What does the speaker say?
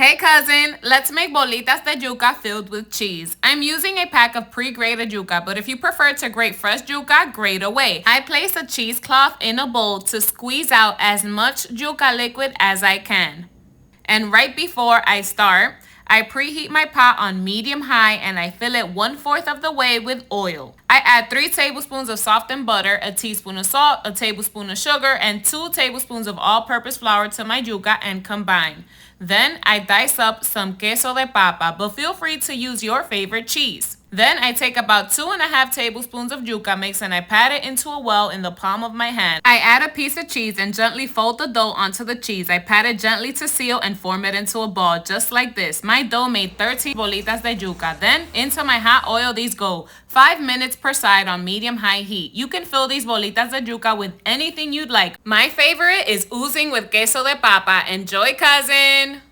Hey cousin, let's make bolitas de yuca filled with cheese. I'm using a pack of pre-grated yuca, but if you prefer to grate fresh yuca, grate away. I place a cheesecloth in a bowl to squeeze out as much yuca liquid as I can. And right before I start, I preheat my pot on medium-high and I fill it 1/4 of the way with oil. I add 3 tablespoons of softened butter, a teaspoon of salt, a tablespoon of sugar, and 2 tablespoons of all-purpose flour to my yuca and combine. Then I dice up some queso de papa, but feel free to use your favorite cheese. Then I take about 2.5 tablespoons of yuca mix and I pat it into a well in the palm of my hand. I add a piece of cheese and gently fold the dough onto the cheese. I pat it gently to seal and form it into a ball, just like this. My dough made 13 bolitas de yuca. Then into my hot oil these go. 5 minutes per side on medium-high heat. You can fill these bolitas de yuca with anything you'd like. My favorite is oozing with queso de papa. Enjoy, cousin!